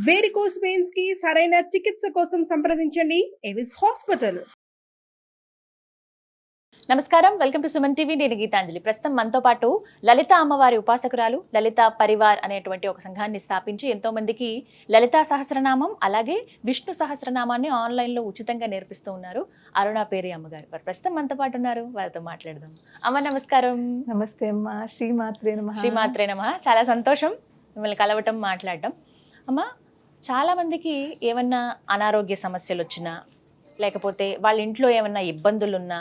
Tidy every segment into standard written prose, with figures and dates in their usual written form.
Varicose veins కి సరైన చికిత్స కోసం సంప్రదించండి ఎవిస్ హాస్పిటల్. నమస్కారం, వెల్కమ్ టు సుమన్ టీవీ. నేను గీతాంజలి. ప్రస్తుతం మనతో పాటు లలిత అమ్మవారి ఉపాసకురాలు లలిత పరివార్ అనేటువంటి ఒక సంఘాన్ని స్థాపించి ఎంతో మందికి లలితా సహస్రనామం అలాగే విష్ణు సహస్రనామాన్ని ఆన్లైన్లో ఉచితంగా నేర్పిస్తూ ఉన్నారు అరుణ పేరి అమ్మగారు. వారు ప్రస్తుతం మనతో పాటు ఉన్నారు, వారితో మాట్లాడదాం. అమ్మ నమస్కారం. నమస్తే అమ్మ. శ్రీమాత్రే నమః. శ్రీమాత్రే నమః. చాలా సంతోషం మిమ్మల్ని కలవటం, మాట్లాడటం. అమ్మ, చాలా మందికి ఏమన్నా అనారోగ్య సమస్యలు వచ్చినా లేకపోతే వాళ్ళ ఇంట్లో ఏమన్నా ఇబ్బందులున్నా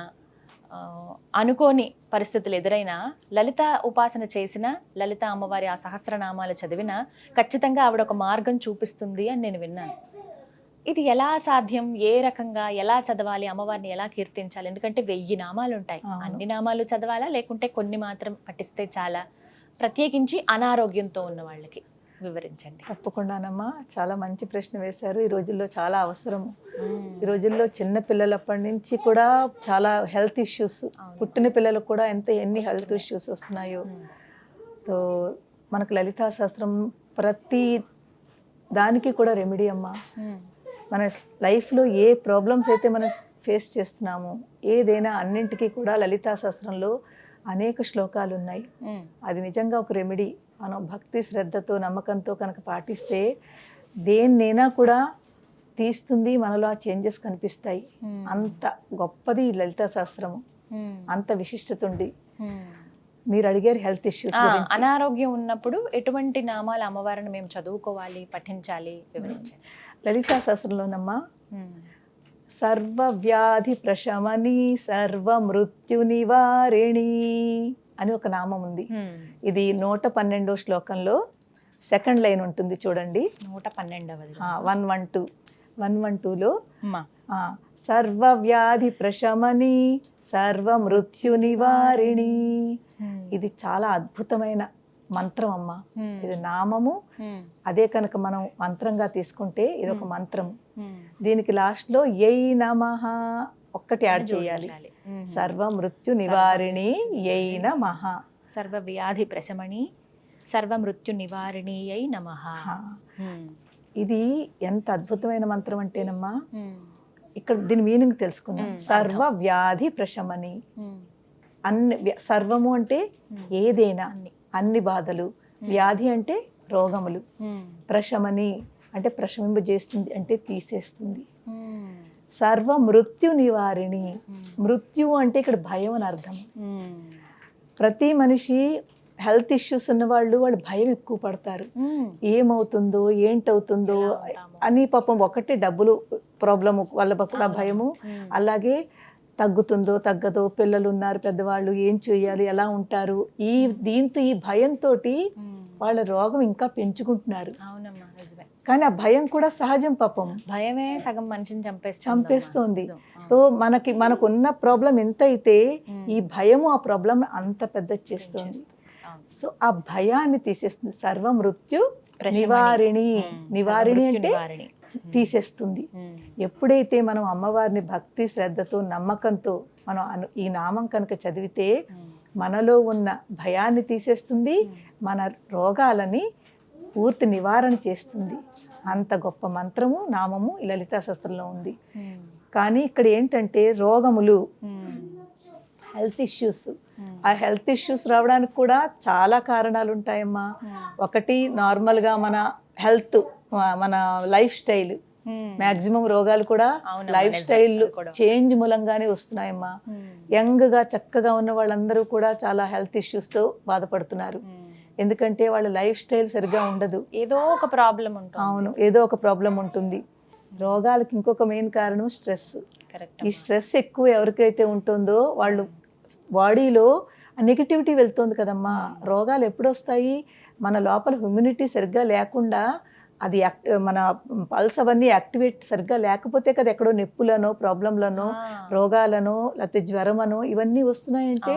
అనుకోని పరిస్థితులు ఎదురైనా లలిత ఉపాసన చేసిన లలిత అమ్మవారి ఆ సహస్రనామాలు చదివినా ఖచ్చితంగా ఆవిడ ఒక మార్గం చూపిస్తుంది అని నేను విన్నాను. ఇది ఎలా సాధ్యం? ఏ రకంగా ఎలా చదవాలి? అమ్మవారిని ఎలా కీర్తించాలి? ఎందుకంటే 1000 నామాలు ఉంటాయి. అన్ని నామాలు చదవాలా లేకుంటే కొన్ని మాత్రం పఠిస్తే చాలా? ప్రత్యేకించి అనారోగ్యంతో ఉన్న వాళ్ళకి వివరించండి. తప్పకుండానమ్మా, చాలా మంచి ప్రశ్న వేశారు. ఈ రోజుల్లో చాలా అవసరము. ఈ రోజుల్లో చిన్న పిల్లలప్పటి నుంచి కూడా చాలా హెల్త్ ఇష్యూస్, పుట్టిన పిల్లలకు కూడా ఎన్ని హెల్త్ ఇష్యూస్ వస్తున్నాయో. సో మనకు లలితా శాస్త్రం ప్రతి దానికి కూడా రెమెడీ అమ్మా. మన లైఫ్లో ఏ ప్రాబ్లమ్స్ అయితే మనం ఫేస్ చేస్తున్నామో ఏదైనా అన్నింటికీ కూడా లలితా శాస్త్రంలో అనేక శ్లోకాలు ఉన్నాయి. అది నిజంగా ఒక రెమెడీ. మనం భక్తి శ్రద్ధతో నమ్మకంతో కనుక పాటిస్తే దేన్నైనా కూడా తీస్తుంది, మనలో ఆ చేంజెస్ కనిపిస్తాయి. అంత గొప్పది లలితా శాస్త్రము, అంత విశిష్టత ఉంది. మీరు అడిగారు హెల్త్ ఇష్యూస్ గురించి. అనారోగ్యం ఉన్నప్పుడు ఎటువంటి నామాలు అమ్మవారిని మేము చదువుకోవాలి, పఠించాలి, వివరించండి. లలితా శాస్త్రంలోనమ్మా సర్వ వ్యాధి ప్రశమని సర్వ మృత్యు నివారిణి అని ఒక నామం ఉంది. ఇది 112వ శ్లోకంలో సెకండ్ లైన్ ఉంటుంది చూడండి. 112వ 112లో సర్వ వ్యాధి ప్రశమని సర్వ మృత్యు నివారిణి. ఇది చాలా అద్భుతమైన మంత్రం అమ్మా. ఇది నామము, అదే కనుక మనం మంత్రంగా తీసుకుంటే ఇది ఒక మంత్రము. దీనికి లాస్ట్ లో యై నమః ఒక్కటి యాడ్ చేయాలి. సర్వ మృత్యు నివారిణి యై నమః. సర్వ వ్యాధి ప్రశమని సర్వ మృత్యు నివారిణి యై నమః. ఇది ఎంత అద్భుతమైన మంత్రం అంటేనమ్మా, ఇక్కడ దీని మీనింగ్ తెలుసుకుందాం. సర్వ వ్యాధి ప్రశమని, అన్ని సర్వము అంటే ఏదైనా, అన్ని బాధలు, వ్యాధి అంటే రోగములు, ప్రశమని అంటే ప్రశమింపజేస్తుంది అంటే తీసేస్తుంది, సర్వ మృత్యు నివారిణి. మృత్యు అంటే ఇక్కడ భయం అని అర్థం. ప్రతి మనిషి హెల్త్ ఇష్యూస్ ఉన్న వాళ్ళు భయం ఎక్కువ పడతారు. ఏమవుతుందో ఏంటవుతుందో అని. పాపం ఒకటే డబ్బులు ప్రాబ్లము వల్ల కూడా భయము, అలాగే తగ్గుతుందో తగ్గదో, పిల్లలు ఉన్నారు, పెద్దవాళ్ళు ఏం చేయాలి, ఎలా ఉంటారు, దీంతో ఈ భయంతో వాళ్ళ రోగం ఇంకా పెంచుకుంటున్నారు. కానీ ఆ భయం కూడా సహజం. పాపం భయమే సగం మనిషిని చంపేస్తోంది. సో మనకున్న ప్రాబ్లం ఎంత అయితే ఈ భయము ఆ ప్రాబ్లం అంత పెద్ద చేస్తుంది. సో ఆ భయాన్ని తీసేస్తుంది. సర్వ మృత్యు నివారిణి. నివారిణి అంటే తీసేస్తుంది. ఎప్పుడైతే మనం అమ్మవారిని భక్తి శ్రద్ధతో నమ్మకంతో మనం ఈ నామం కనుక చదివితే మనలో ఉన్న భయాన్ని తీసేస్తుంది, మన రోగాలని పూర్తి నివారణ చేస్తుంది. అంత గొప్ప మంత్రము, నామము ఈ లలితా శాస్త్రంలో ఉంది. కానీ ఇక్కడ ఏంటంటే రోగములు, హెల్త్ ఇష్యూస్. ఆ హెల్త్ ఇష్యూస్ రావడానికి కూడా చాలా కారణాలు ఉంటాయమ్మా. ఒకటి నార్మల్గా మన హెల్త్, మన లైఫ్ స్టైల్. మ్యాక్సిమం రోగాలు కూడా లైఫ్ స్టైల్ చేంజ్ మూలంగానే వస్తున్నాయమ్మా. యంగ్గా చక్కగా ఉన్న వాళ్ళందరూ కూడా చాలా హెల్త్ ఇష్యూస్తో బాధపడుతున్నారు. ఎందుకంటే వాళ్ళ లైఫ్ స్టైల్ సరిగ్గా ఉండదు, ఏదో ఒక ప్రాబ్లం ఉంటుంది. అవును, ఏదో ఒక ప్రాబ్లం ఉంటుంది. రోగాలకి ఇంకొక మెయిన్ కారణం స్ట్రెస్. ఈ స్ట్రెస్ ఎక్కువ ఎవరికైతే ఉంటుందో వాళ్ళు బాడీలో నెగిటివిటీ వెళ్తుంది కదమ్మా. రోగాలు ఎప్పుడు వస్తాయి? మన లోపల ఇమ్యూనిటీ సరిగ్గా లేకుండా, అది మన పల్స్ అవన్నీ యాక్టివేట్ సరిగ్గా లేకపోతే కదా ఎక్కడో నొప్పులనో ప్రాబ్లంలనో రోగాలనో లేకపోతే జ్వరమనో ఇవన్నీ వస్తున్నాయంటే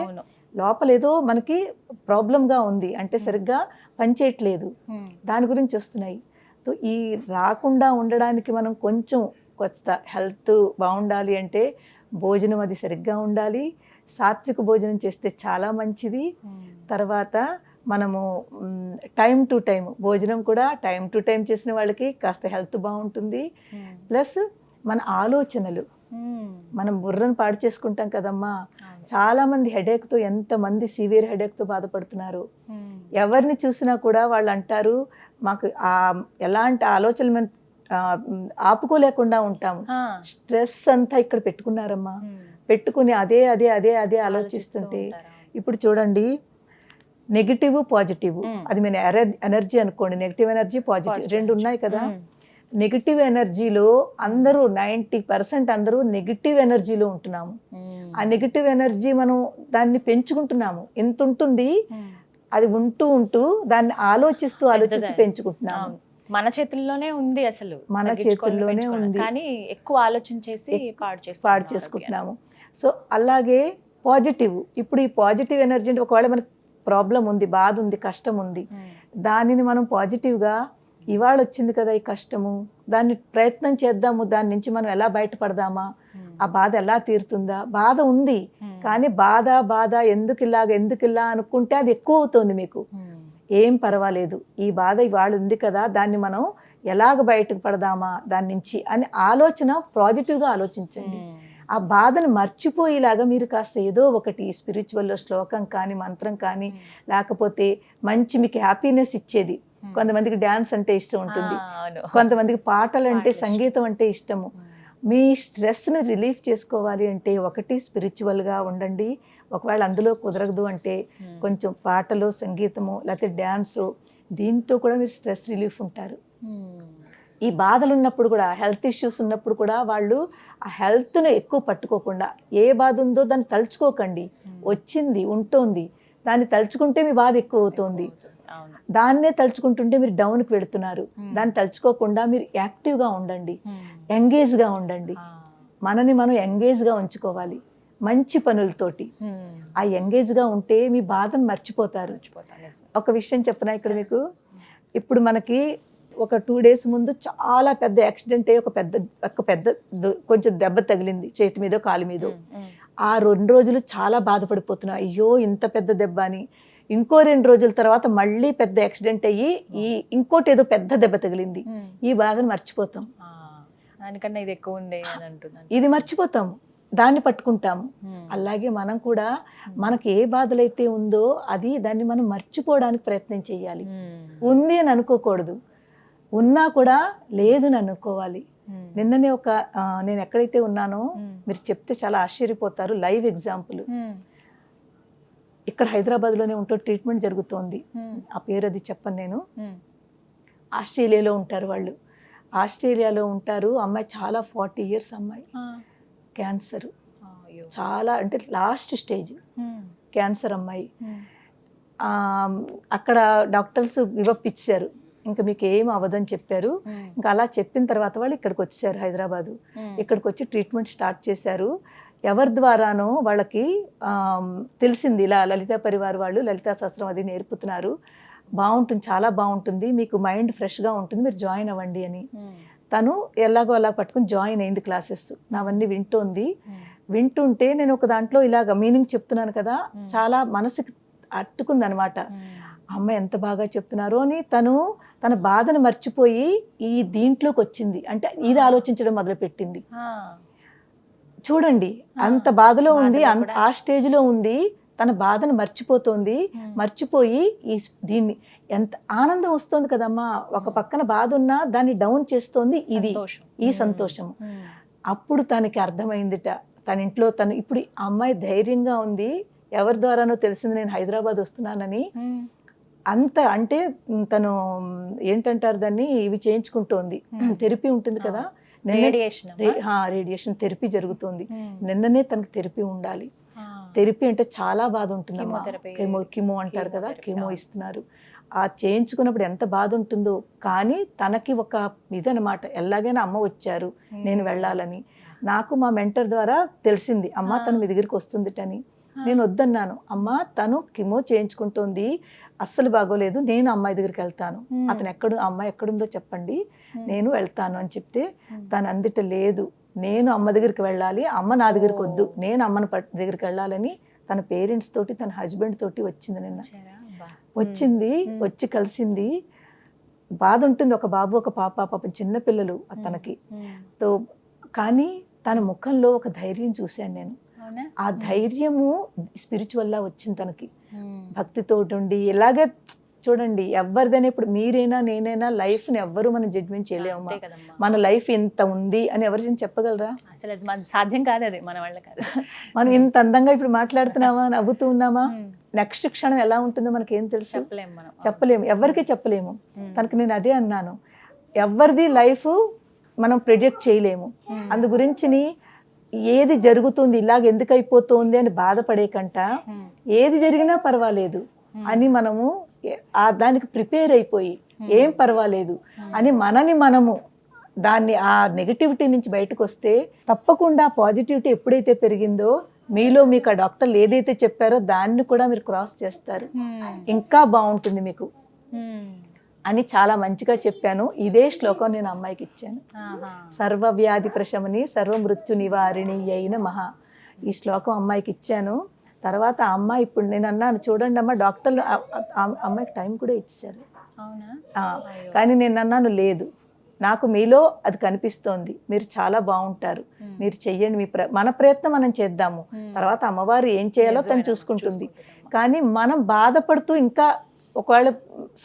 లోపల ఏదో మనకి ప్రాబ్లంగా ఉంది, అంటే సరిగ్గా పనిచేయట్లేదు, దాని గురించి వస్తున్నాయి. సో ఈ రాకుండా ఉండడానికి మనం కొంచెం కొత్త హెల్త్ బాగుండాలి అంటే భోజనం అది సరిగ్గా ఉండాలి. సాత్విక భోజనం చేస్తే చాలా మంచిది. తర్వాత మనము టైం టు టైం భోజనం కూడా టైం టు టైం చేసిన వాళ్ళకి కాస్త హెల్త్ బాగుంటుంది. ప్లస్ మన ఆలోచనలు, మనం బుర్రను పాడు చేసుకుంటాం కదమ్మా. చాలా మంది హెడేక్తో, ఎంతమంది సివియర్ హెడేక్తో బాధపడుతున్నారు. ఎవరిని చూసినా కూడా వాళ్ళు అంటారు మాకు ఎలాంటి ఆలోచనలు మనం ఆపుకోలేకుండా ఉంటాము. స్ట్రెస్ అంతా ఇక్కడ పెట్టుకున్నారమ్మా. పెట్టుకుని అదే అదే అదే అదే ఆలోచిస్తుంటే ఇప్పుడు చూడండి, నెగిటివ్ పాజిటివ్, అది మన ఎనర్జీ అనుకోండి. నెగిటివ్ ఎనర్జీ పాజిటివ్ రెండు ఉన్నాయి కదా. నెగిటివ్ ఎనర్జీలో అందరూ 90% అందరూ నెగిటివ్ ఎనర్జీలో ఉంటున్నాము. ఆ నెగిటివ్ ఎనర్జీ మనం దాన్ని పెంచుకుంటున్నాము. ఎంత ఉంటుంది అది ఉంటూ దాన్ని ఆలోచిస్తూ పెంచుకుంటున్నాము. మన చేతుల్లోనే ఉంది, అసలు మన చేతుల్లోనే ఉంది, కానీ ఎక్కువ ఆలోచించేసి పాడు చేసుకుంటున్నాము. సో అలాగే పాజిటివ్, ఇప్పుడు ఈ పాజిటివ్ ఎనర్జీ అంటే ఒకవేళ మనకి ప్రాబ్లం ఉంది, బాధ ఉంది, కష్టం ఉంది, దానిని మనం పాజిటివ్గా ఇవాళ వచ్చింది కదా ఈ కష్టము, దాన్ని ప్రయత్నం చేద్దాము, దాని నుంచి మనం ఎలా బయటపడదామా, ఆ బాధ ఎలా తీరుతుందా. బాధ ఉంది కానీ బాధ ఎందుకు ఇలా అనుకుంటే అది ఎక్కువ అవుతుంది మీకు. ఏం పర్వాలేదు, ఈ బాధ ఇవాళ ఉంది కదా, దాన్ని మనం ఎలాగ బయటకు పడదామా దాని నుంచి అని ఆలోచన పాజిటివ్గా ఆలోచించండి. ఆ బాధను మర్చిపోయేలాగా మీరు కాస్త ఏదో ఒకటి స్పిరిచువల్లో శ్లోకం కానీ మంత్రం కానీ, లేకపోతే మంచి మీకు హ్యాపీనెస్ ఇచ్చేది. కొంతమందికి డ్యాన్స్ అంటే ఇష్టం ఉంటుంది, కొంతమందికి పాటలు అంటే, సంగీతం అంటే ఇష్టము. మీ స్ట్రెస్ని రిలీఫ్ చేసుకోవాలి అంటే ఒకటి స్పిరిచువల్గా ఉండండి. ఒకవేళ అందులో కుదరదు అంటే కొంచెం పాటలు, సంగీతము, లేకపోతే డ్యాన్సు, దీంతో కూడా మీరు స్ట్రెస్ రిలీఫ్ ఉంటారు. ఈ బాధలు ఉన్నప్పుడు కూడా, హెల్త్ ఇష్యూస్ ఉన్నప్పుడు కూడా వాళ్ళు ఆ హెల్త్ను ఎక్కువ పట్టుకోకుండా, ఏ బాధ ఉందో దాన్ని తలుచుకోకండి. వచ్చింది ఉంటుంది, దాన్ని తలుచుకుంటే మీ బాధ ఎక్కువ అవుతుంది. దాన్నే తలుచుకుంటుంటే మీరు డౌన్కి వెళుతున్నారు. దాన్ని తలుచుకోకుండా మీరు యాక్టివ్గా ఉండండి, ఎంగేజ్గా ఉండండి. మనని మనం ఎంగేజ్గా ఉంచుకోవాలి మంచి పనులతోటి. ఆ ఎంగేజ్గా ఉంటే మీ బాధను మర్చిపోతారు. ఒక విషయం చెప్పనా ఇక్కడ మీకు. ఇప్పుడు మనకి ఒక 2 days ముందు చాలా పెద్ద యాక్సిడెంట్ అయ్యి ఒక పెద్ద కొంచెం దెబ్బ తగిలింది చేతి మీదో కాలు మీదో. ఆ 2 రోజులు చాలా బాధపడిపోతున్నా, అయ్యో ఇంత పెద్ద దెబ్బ అని. ఇంకో 2 రోజుల తర్వాత మళ్ళీ పెద్ద యాక్సిడెంట్ అయ్యి ఇంకోటి ఏదో పెద్ద దెబ్బ తగిలింది. ఈ బాధను మర్చిపోతాం. దానికన్నా ఇది ఎక్కువ ఉంది అని అంటున్నాను. ఇది మర్చిపోతాము, దాన్ని పట్టుకుంటాము. అలాగే మనం కూడా మనకి ఏ బాధలైతే ఉందో దాన్ని మనం మర్చిపోవడానికి ప్రయత్నం చేయాలి. ఉంది అని అనుకోకూడదు, ఉన్నా కూడా లేదని అనుకోవాలి. నిన్ననే నేను ఎక్కడైతే ఉన్నానో మీరు చెప్తే చాలా ఆశ్చర్యపోతారు. Live example. ఇక్కడ హైదరాబాద్లోనే ఉంటూ ట్రీట్మెంట్ జరుగుతోంది. ఆ పేరు అది చెప్పను నేను. ఆస్ట్రేలియాలో ఉంటారు వాళ్ళు. ఆస్ట్రేలియాలో ఉంటారు. అమ్మాయి చాలా 40 years అమ్మాయి. క్యాన్సర్, చాలా అంటే లాస్ట్ స్టేజ్ క్యాన్సర్ అమ్మాయి. అక్కడ డాక్టర్స్ గివప్ ఇచ్చారు, ఇంకా మీకు ఏం అవ్వదని చెప్పారు. ఇంకా అలా చెప్పిన తర్వాత వాళ్ళు ఇక్కడికి వచ్చారు, హైదరాబాదు. ఇక్కడికి వచ్చి ట్రీట్మెంట్ స్టార్ట్ చేశారు. ఎవరి ద్వారానో వాళ్ళకి తెలిసింది, ఇలా లలితా పరివార్ వాళ్ళు లలితా శాస్త్రం అది నేర్పుతున్నారు, బాగుంటుంది, చాలా బాగుంటుంది, మీకు మైండ్ ఫ్రెష్గా ఉంటుంది, మీరు జాయిన్ అవ్వండి అని. తను ఎలాగో అలా పట్టుకుని జాయిన్ అయింది. క్లాసెస్ నావన్నీ వింటుంటే నేను ఒక దాంట్లో ఇలాగ మీనింగ్ చెప్తున్నాను కదా, చాలా మనసుకి అట్టుకుంది అనమాట. అమ్మాయి ఎంత బాగా చెప్తున్నారో అని తన బాధను మర్చిపోయి ఈ దీంట్లోకి వచ్చింది. అంటే ఇది ఆలోచించడం మొదలుపెట్టింది. చూడండి, అంత బాధలో ఉంది, ఆ స్టేజ్లో ఉంది, తన బాధను మర్చిపోయి దీన్ని ఎంత ఆనందం వస్తుంది కదమ్మా. ఒక పక్కన బాధ ఉన్నా దాన్ని డౌన్ చేస్తోంది ఈ సంతోషం. అప్పుడు తనకి అర్థమైందిట, తన ఇంట్లో ఇప్పుడు అమ్మాయి ధైర్యంగా ఉంది. ఎవరి ద్వారానో తెలిసింది నేను హైదరాబాద్ వస్తున్నానని. అంత అంటే తను ఏంటంటారు దాన్ని, ఇవి చేయించుకుంటోంది, థెరపీ ఉంటుంది కదా, రేడియేషన్ థెరపీ జరుగుతుంది. నిన్ననే తనకు థెరపీ ఉండాలి. థెరపీ అంటే చాలా బాధ ఉంటుంది, కిమో అంటారు కదా, కిమో ఇస్తున్నారు. ఆ చేయించుకున్నప్పుడు ఎంత బాధ ఉంటుందో. కానీ తనకి ఒక ఇదనమాట, ఎలాగైనా అమ్మ వచ్చారు, నేను వెళ్ళాలని. నాకు మా మెంటర్ ద్వారా తెలిసింది, అమ్మ తను మీ దగ్గరికి వస్తుందిటని. నేను వద్దన్నాను, అమ్మ తను కిమో చేయించుకుంటోంది, అస్సలు బాగోలేదు, నేను అమ్మాయి దగ్గరికి వెళ్తాను, అమ్మాయి ఎక్కడుందో చెప్పండి, నేను వెళ్తాను అని చెప్తే తను అందుట లేదు, నేను అమ్మ దగ్గరికి వెళ్ళాలి, అమ్మ నా దగ్గరికి వద్దు, నేను అమ్మని దగ్గరికి వెళ్ళాలని తన పేరెంట్స్ తోటి, తన హస్బెండ్ తోటి వచ్చింది నిన్న. వచ్చింది, వచ్చి కలిసింది. బాధ ఉంటుంది, ఒక బాబు ఒక పాప, పాపం చిన్న పిల్లలు తనకి. తో కానీ తన ముఖంలో ఒక ధైర్యం చూశాను నేను. ఆ ధైర్యము స్పిరిచువల్లా వచ్చింది తనకి, భక్తితో ఉండి. ఇలాగే చూడండి, ఎవరిదైనా ఇప్పుడు మీరైనా నేనైనా లైఫ్ని ఎవ్వరు మనం జడ్జ్మెంట్ చేయలేము. మన లైఫ్ ఇంత ఉంది అని ఎవరు చెప్పగలరా? అసలు అది మన సాధ్యం కాదు, అది మన వల్ల కాదు. మనం ఇంత అందంగా ఇప్పుడు మాట్లాడుతున్నామా, నవ్వుతూ ఉన్నామా, నెక్స్ట్ క్షణం ఎలా ఉంటుందో మనకేం తెలుసు? చెప్పలేము, ఎవరికి చెప్పలేము. తనకు నేను అదే అన్నాను, ఎవరిది లైఫ్ మనం ప్రిడిక్ట్ చేయలేము. అందు గురించి ఏది జరుగుతుంది, ఇలాగ ఎందుకు అయిపోతుంది అని బాధపడే కంట ఏది జరిగినా పర్వాలేదు అని మనము దానికి ప్రిపేర్ అయిపోయి ఏం పర్వాలేదు అని మనము దాన్ని ఆ నెగటివిటీ నుంచి బయటకు వస్తే తప్పకుండా పాజిటివిటీ ఎప్పుడైతే పెరిగిందో మీలో మీకు ఆ డాక్టర్లు ఏదైతే చెప్పారో దాన్ని కూడా మీరు క్రాస్ చేస్తారు, ఇంకా బాగుంటుంది మీకు అని చాలా మంచిగా చెప్పాను. ఇదే శ్లోకం నేను అమ్మాయికి ఇచ్చాను. సర్వవ్యాధి ప్రశమని సర్వమృత్యు నివారిణి అయిన మహా, ఈ శ్లోకం అమ్మాయికి ఇచ్చాను. తర్వాత ఆ అమ్మాయి, ఇప్పుడు నేను అన్నాను చూడండి అమ్మ, డాక్టర్లు అమ్మాయికి టైం కూడా ఇచ్చారు. కానీ నేను అన్నాను లేదు, నాకు మీలో అది కనిపిస్తోంది, మీరు చాలా బాగుంటారు, మీరు చెయ్యండి, మన ప్రయత్నం మనం చేద్దాము, తర్వాత అమ్మవారు ఏం చేయాలో తను చూసుకుంటుంది. కానీ మనం బాధపడుతూ ఇంకా ఒకవేళ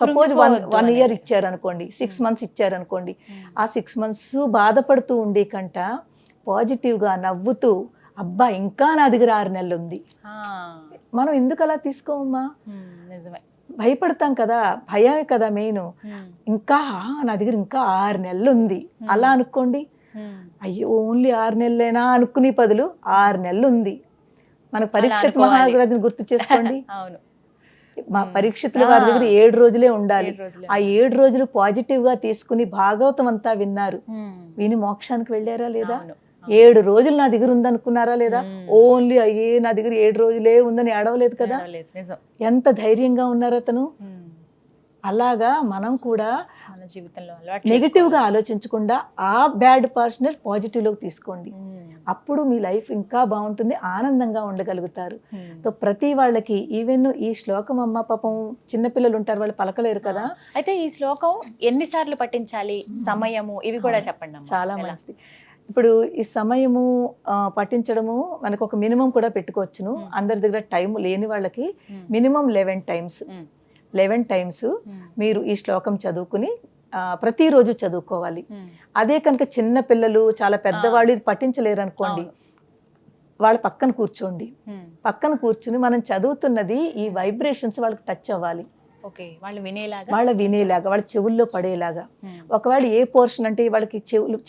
సపోజ్ 1 year ఇచ్చారనుకోండి, 6 months ఇచ్చారనుకోండి, ఆ 6 months బాధపడుతూ ఉండే కంట పాజిటివ్గా నవ్వుతూ అబ్బా ఇంకా నా దగ్గర 6 నెలలు ఉంది, మనం ఎందుకు అలా తీసుకోమమ్మా? భయపడతాం కదా, భయమే కదా మెయిన్. ఇంకా నా దగ్గర ఇంకా 6 నెలలు ఉంది అలా అనుకోండి. అయ్యో ఓన్లీ 6 నెలలేనా అనుకునే బదులు 6 నెలలు ఉంది. మన పరీక్షిత్ మహారాజుని గుర్తు చేసుకోండి. మా పరీక్షితుల వారి దగ్గర 7 రోజులే ఉండాలి. ఆ 7 రోజులు పాజిటివ్ గా తీసుకుని భాగవతం అంతా విన్నారు, విని మోక్షానికి వెళ్ళారా లేదా? 7 రోజులు నా దగ్గర ఉందనుకున్నారా లేదా? ఓన్లీ అయ్యే నా దగ్గర 7 రోజులే ఉందని ఏడవలేదు కదా. ఎంత ధైర్యంగా ఉన్నారు అతను. అలాగా మనం కూడా నెగిటివ్ గా ఆలోచించకుండా ఆ బ్యాడ్ పర్సనల్ పాజిటివ్ లోకి తీసుకోండి, అప్పుడు మీ లైఫ్ ఇంకా బాగుంటుంది, ఆనందంగా ఉండగలుగుతారు. సో ప్రతి వాళ్ళకి ఈవెన్ ఈ శ్లోకం అమ్మ పాపం చిన్నపిల్లలు ఉంటారు, వాళ్ళు పలకలేరు కదా. అయితే ఈ శ్లోకం ఎన్నిసార్లు పఠించాలి, సమయము ఇవి కూడా చెప్పండి. చాలా మంచిది. ఇప్పుడు ఈ సమయము పఠించడము మనకు ఒక మినిమం కూడా పెట్టుకోవచ్చును. అందరి దగ్గర టైం లేని వాళ్ళకి మినిమం 11 times మీరు ఈ శ్లోకం చదువుకుని ప్రతిరోజు చదువుకోవాలి. అదే కనుక చిన్న పిల్లలు చాలా పెద్దవాళ్ళు ఇది పఠించలేరు అనుకోండి, వాళ్ళ పక్కన కూర్చోండి. పక్కన కూర్చుని మనం చదువుతున్నది ఈ వైబ్రేషన్స్ వాళ్ళకి టచ్ అవ్వాలి, వాళ్ళ వినేలాగా, వాళ్ళ చెవుల్లో పడేలాగా. ఒకవేళ ఏ పోర్షన్ అంటే వాళ్ళకి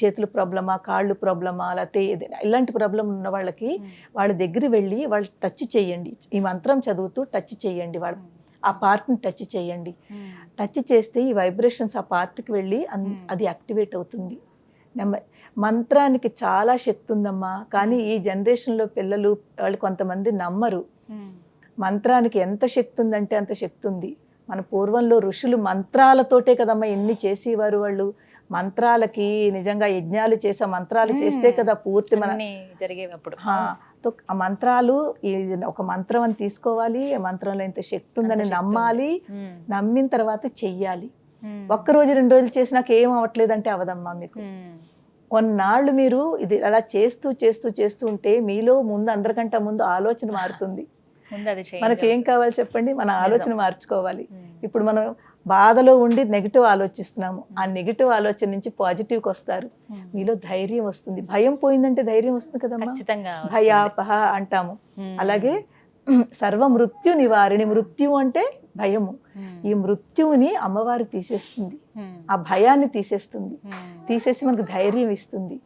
చేతులు ప్రాబ్లమా, కాళ్ళు ప్రాబ్లమా, లేకపోతే ఇలాంటి ప్రాబ్లం ఉన్న వాళ్ళకి వాళ్ళ దగ్గర వెళ్ళి వాళ్ళు టచ్ చేయండి. ఈ మంత్రం చదువుతూ టచ్ చేయండి, వాళ్ళు ఆ పార్ట్ని టచ్ చేయండి. టచ్ చేస్తే ఈ వైబ్రేషన్స్ ఆ పార్ట్కి వెళ్ళి అది యాక్టివేట్ అవుతుంది. మంత్రానికి చాలా శక్తి ఉందమ్మా, కానీ ఈ జనరేషన్లో పిల్లలు వాళ్ళు కొంతమంది నమ్మరు. మంత్రానికి ఎంత శక్తి ఉందంటే అంత శక్తి ఉంది. మన పూర్వంలో ఋషులు మంత్రాలతోటే కదమ్మా ఎన్ని చేసేవారు. వాళ్ళు మంత్రాలకి నిజంగా యజ్ఞాలు చేసే మంత్రాలు చేస్తే కదా పూర్తి మన జరిగేటప్పుడు. ఆ మంత్రాలు ఒక మంత్రం అని తీసుకోవాలి, ఆ మంత్రంలో ఇంత శక్తి ఉందని నమ్మాలి, నమ్మిన తర్వాత చెయ్యాలి. 1 రోజు 2 రోజులు చేసినాక ఏం అవ్వట్లేదంటే అవదమ్మా మీకు. కొన్నాళ్ళు మీరు ఇది అలా చేస్తూ చేస్తూ చేస్తూ ఉంటే మీలో ముందు అందరికంటే ముందు ఆలోచన మారుతుంది. మనకి ఏం కావాలి చెప్పండి, మన ఆలోచన మార్చుకోవాలి. ఇప్పుడు మనం బాధలో ఉండి నెగిటివ్ ఆలోచిస్తున్నాము, ఆ నెగిటివ్ ఆలోచన నుంచి పాజిటివ్కి వస్తారు, మీలో ధైర్యం వస్తుంది. భయం పోయిందంటే ధైర్యం వస్తుంది కదమ్మా, భయాపహ అంటాము. అలాగే సర్వ మృత్యు నివారిణి, మృత్యు అంటే భయము, ఈ మృత్యువుని అమ్మవారు తీసేస్తుంది, ఆ భయాన్ని తీసేస్తుంది, తీసేసి మనకు ధైర్యం ఇస్తుంది.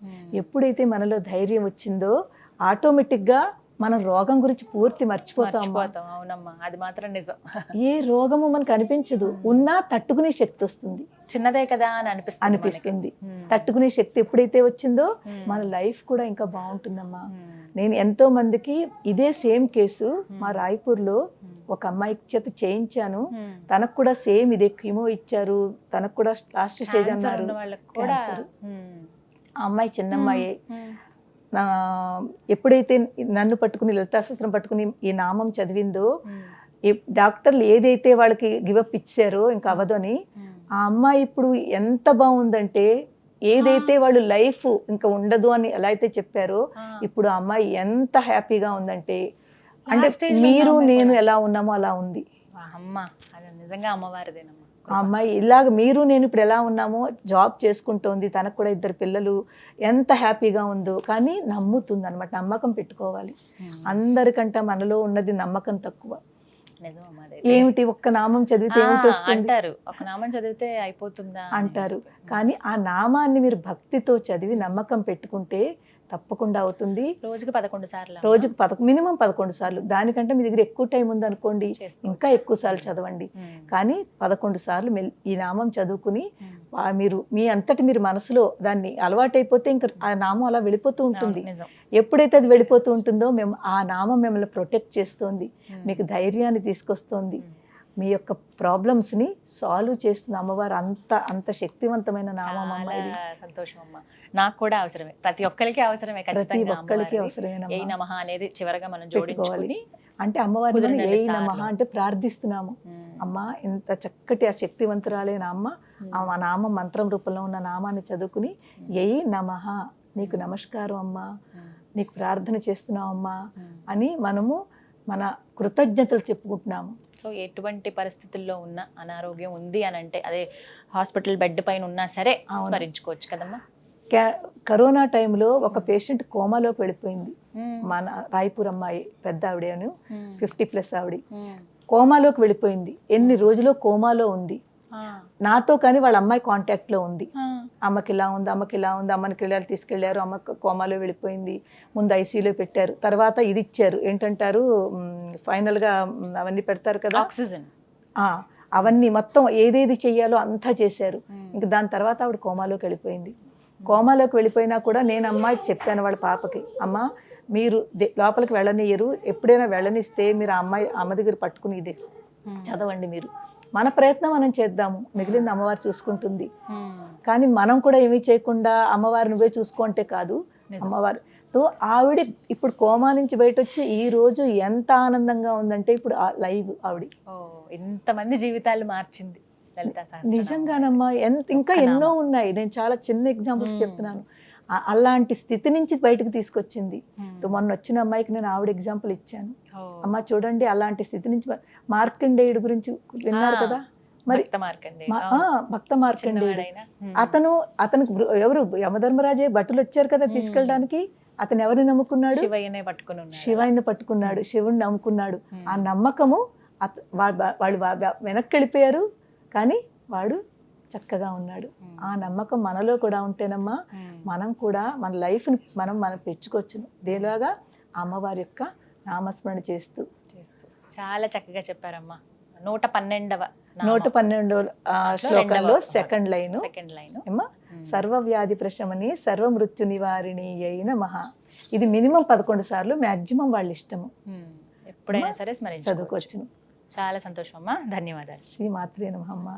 ఎప్పుడైతే మనలో ధైర్యం వచ్చిందో ఆటోమేటిక్గా మనం రోగం గురించి పూర్తి మర్చిపోతాం. అవునమ్మా, అది మాత్రం నిజం. ఏ రోగము మనకు అనిపించదు, ఉన్నా తట్టుకునే శక్తి వస్తుంది. చిన్నదే కదా అని అనిపిస్తుంది. తట్టుకునే శక్తి ఎప్పుడైతే వచ్చిందో మన లైఫ్ కూడా ఇంకా బాగుంటుందమ్మా. నేను ఎంతో మందికి ఇదే సేమ్ కేసు మా రాయ్పూర్లో ఒక అమ్మాయి చేత చేయించాను. తనకు కూడా సేమ్ ఇదే కీమో ఇచ్చారు, తనకు కూడా లాస్ట్ స్టేజ్ అన్నారు. ఆ అమ్మాయి చిన్నమ్మాయి. ఎప్పుడైతే నన్ను పట్టుకుని లలితాశాస్త్రం పట్టుకుని ఈ నామం చదివిందో డాక్టర్లు ఏదైతే వాళ్ళకి గివప్ ఇచ్చారో ఇంకా అవ్వదు అని, ఆ అమ్మాయి ఇప్పుడు ఎంత బాగుందంటే, ఏదైతే వాళ్ళు లైఫ్ ఇంకా ఉండదు అని ఎలా అయితే చెప్పారో ఇప్పుడు ఆ అమ్మాయి ఎంత హ్యాపీగా ఉందంటే, అంటే మీరు నేను ఎలా ఉన్నామో అలా ఉంది అమ్మ. అది నిజంగా అమ్మవారిదేనమ్మా. ఆ అమ్మాయి ఇలాగ మీరు నేను ఇప్పుడు ఎలా ఉన్నామో జాబ్ చేసుకుంటోంది, తనకు కూడా 2 పిల్లలు, ఎంత హ్యాపీగా ఉందో. కానీ నమ్ముతుంది అనమాట, నమ్మకం పెట్టుకోవాలి. అందరికంటే మనలో ఉన్నది నమ్మకం తక్కువ. ఏమిటి ఒక్క నామం చదివితే ఏమిటి వస్తుంది అంటారు, ఒక నామం చదివితే అయిపోతుందా అంటారు. కానీ ఆ నామాన్ని మీరు భక్తితో చదివి నమ్మకం పెట్టుకుంటే తప్పకుండా అవుతుంది. రోజుకి 11 సార్లు, రోజుకి మినిమం 11 సార్లు. దానికంటే మీ దగ్గర ఎక్కువ టైం ఉంది అనుకోండి, ఇంకా ఎక్కువ సార్లు చదవండి. కానీ 11 సార్లు ఈ నామం చదువుకుని మీరు మీ అంతటి మీరు మనసులో దాన్ని అలవాటైపోతే ఇంకా ఆ నామం అలా వెళ్ళిపోతూ ఉంటుంది. ఎప్పుడైతే అది వెళ్ళిపోతూ ఉంటుందో ఆ నామం మిమ్మల్ని ప్రొటెక్ట్ చేస్తుంది, మీకు ధైర్యాన్ని తీసుకొస్తుంది, మీ యొక్క ప్రాబ్లమ్స్ ని సాల్వ్ చేస్తున్న అమ్మవారు. అంత శక్తివంతమైన నామం అమ్మ ఇది. సంతోషం అమ్మ, నాకు కూడా అవసరమే, ప్రతి ఒక్కరికి అవసరమే, ప్రతి ఒక్కరికి అవసరమే. ఏ నమః అనేది చివరగా మనం జోడించుకోవాలి. అంటే అమ్మవారిని ఏ నమః అంటే ప్రార్థిస్తున్నాము. అమ్మ ఇంత చక్కటి ఆ శక్తివంతురాలైన అమ్మ ఆ నామం మంత్రం రూపంలో ఉన్న నామాన్ని చదువుకుని ఏ నమః, నీకు నమస్కారం అమ్మా, నీకు ప్రార్థన చేస్తున్నావు అమ్మా అని మనము మన కృతజ్ఞతలు చెప్పుకుంటున్నాము. సో ఎటువంటి పరిస్థితుల్లో ఉన్న అనారోగ్యం ఉంది అని అంటే, అదే హాస్పిటల్ బెడ్ పైన ఉన్నా సరే స్మరించుకోవచ్చు కదమ్మా. కరోనా టైంలో ఒక పేషెంట్ కోమాలోకి వెళ్ళిపోయింది. మన రాయపూర్ అమ్మాయి, పెద్ద ఆవిడను 50+ ఆవిడ కోమాలోకి వెళ్ళిపోయింది. ఎన్ని రోజులు కోమాలో ఉంది. నాతో కానీ వాళ్ళ అమ్మాయి కాంటాక్ట్ లో ఉంది. అమ్మకి ఇలా ఉంది, అమ్మకి ఇలా ఉంది, అమ్మకి ఇలా తీసుకెళ్లారు, అమ్మ కోమాలో వెళ్ళిపోయింది. ముందు ఐసీయూలో పెట్టారు, తర్వాత ఇది ఇచ్చారు, ఏంటంటారు ఫైనల్ గా అవన్నీ పెడతారు కదా, ఆక్సిజన్, అవన్నీ మొత్తం ఏదేది చెయ్యాలో అంతా చేశారు. ఇంకా దాని తర్వాత ఆవిడ కోమాలోకి వెళ్ళిపోయింది. కోమాలోకి వెళ్ళిపోయినా కూడా నేను అమ్మాయికి చెప్పాను, వాళ్ళ పాపకి, అమ్మ మీరు లోపలికి వెళ్ళనియరు, ఎప్పుడైనా వెళ్ళనిస్తే మీరు ఆ అమ్మ దగ్గర పట్టుకుని ఇది చదవండి, మీరు మన ప్రయత్నం మనం చేద్దాము, మిగిలిన అమ్మవారు చూసుకుంటుంది. కానీ మనం కూడా ఏమీ చేయకుండా అమ్మవారు నువ్వే చూసుకుంటే కాదు. అమ్మవారితో ఆవిడ ఇప్పుడు కోమా నుంచి బయట వచ్చి ఈ రోజు ఎంత ఆనందంగా ఉందంటే, ఇప్పుడు లైవ్ ఆవిడ ఇంతమంది జీవితాలు మార్చింది లలితా సహస్రనామం. నిజంగానమ్మా, ఇంకా ఎన్నో ఉన్నాయి. నేను చాలా చిన్న ఎగ్జాంపుల్స్ చెప్తున్నాను. అలాంటి స్థితి నుంచి బయటకు తీసుకొచ్చింది. మొన్న వచ్చిన అమ్మాయికి నేను ఆవిడ ఎగ్జాంపుల్ ఇచ్చాను. అమ్మ చూడండి, అలాంటి స్థితి నుంచి. మార్కండేయుడు గురించి విన్నారు కదా, మరి భక్త మార్కండేయుడు, అతనికి ఎవరు యమధర్మరాజే భటులు వచ్చారు కదా తీసుకెళ్ళడానికి. అతను ఎవరిని నమ్ముకున్నాడు? శివయ్యని పట్టుకున్నాడు, శివుని నమ్ముకున్నాడు. ఆ నమ్మకము వాళ్ళు వెనక్కి వెళ్ళిపోయారు, కానీ వాడు చక్కగా ఉన్నాడు. ఆ నమ్మకం మనలో కూడా ఉంటేనమ్మా మనం కూడా మన లైఫ్ని మనం పెంచుకోవచ్చును. దేలాగా అమ్మవారి యొక్క నామస్మరణ చేస్తూ. చాలా చక్కగా చెప్పారమ్మా. 112వ శ్లోకంలో సెకండ్ లైన్ ఏమా, సర్వవ్యాధి ప్రశమని సర్వమృత్యు నివారిణి అయిన మహా. ఇది మినిమం 11 సార్లు, మాక్సిమం వాళ్ళ ఇష్టము, ఎప్పుడైనా సరే చదువుకోవచ్చును. చదువుకోవచ్చును. చాలా సంతోషం అమ్మా, ధన్యవాదాలు. శ్రీ మాత్రే నమః అమ్మా.